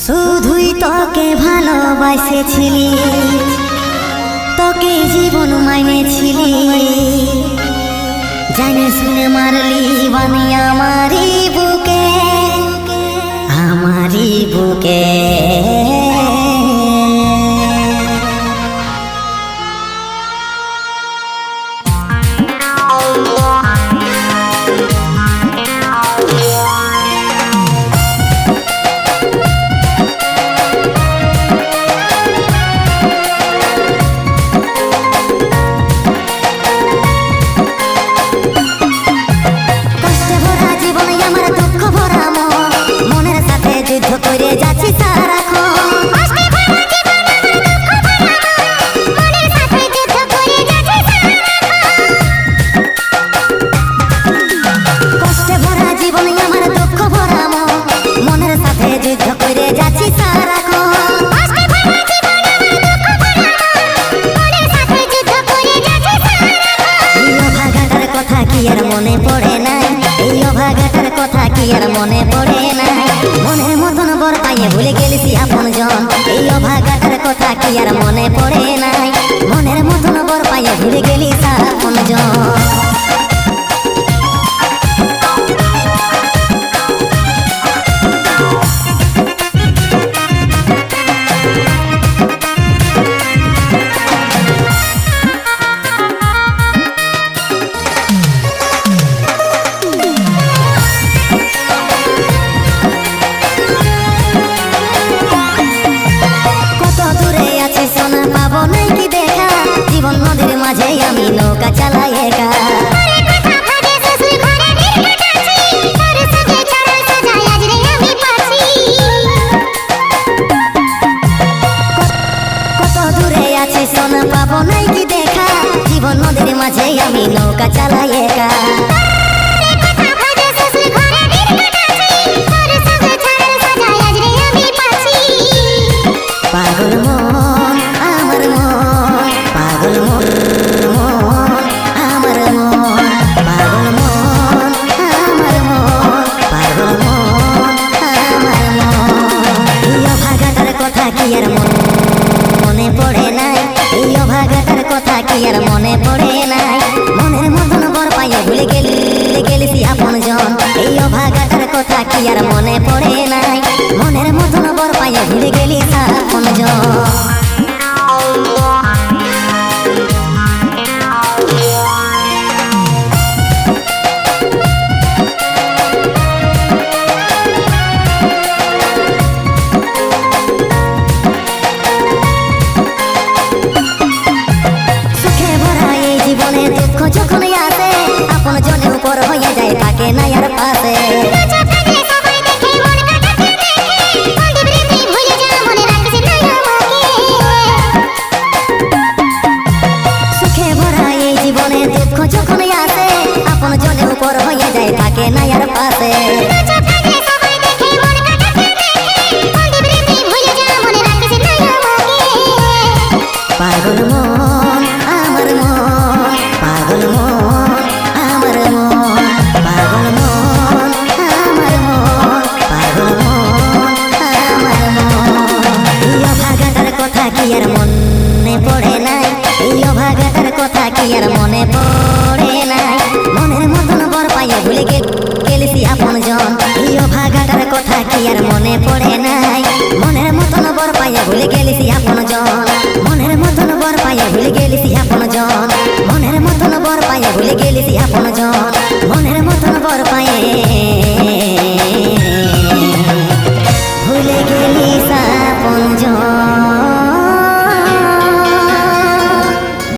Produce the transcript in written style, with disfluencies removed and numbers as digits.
শুধুই তোকে ভালোবাসেছিলি, তোকে জীবন মাইনেছিলি, জানে শুনে মারলি বানি আমারি বুকে, আমারি বুকে। মনে পড়ে নাই এই অভাগাটার কথা কি আর মনে পড়ে নাই, মনের মতন বর পাইয়ে ভুলে গেলিস আপন জন। এই অভাগাটার কথা কি আর মনে পড়ে নাই, মনের মতন বর পাইয়ে ভুলে গেলিস আপন জন। আমি নৌকা চালাই একা, কত দূরে আছি সোনা পাবো নাই কি দেখা, জীবন নদীর মাঝে আমি নৌকা চালাই একা। পাগল মন আমার মন, পাগল মন আমার মন, পাগল মন আমার মন, পাগল মন আমার মন। এই অভাগাটার কথা কি আর মনে পড়ে নাই, এই অভাগাটার কথা কি আর মনে পড়ে নাই, মনের মতন বর পাইয়ে ভুলে গেলিস আপন জন। এই অভাগাটার কথা কি আর মনে পড়ে নাই, মনের মতন বর পাইয়ে ভুলে গেলিস আপন জন। যখন আসে আপন জনে উপর হয়ে যায়, থাকে না আর পাশে। সুখে ভরা এই জীবনে দুঃখ যখন আসে আপন জনে উপর হয়ে যায়, থাকে না আর পাশে। পাগল মন আমার মন, পাগল মন আমার মন, পাগল মন আমার মন, পাগল মন আমার মন। এই অভাগাটার কথা কি আর মনে পড়ে নাই, এই অভাগাটার কথা কি আর মনে পড়ে নাই, মনের মতন বর পাইয়ে ভুলে গেলিস আপন জন। এই অভাগাটার কথা কি আর মনে পড়ে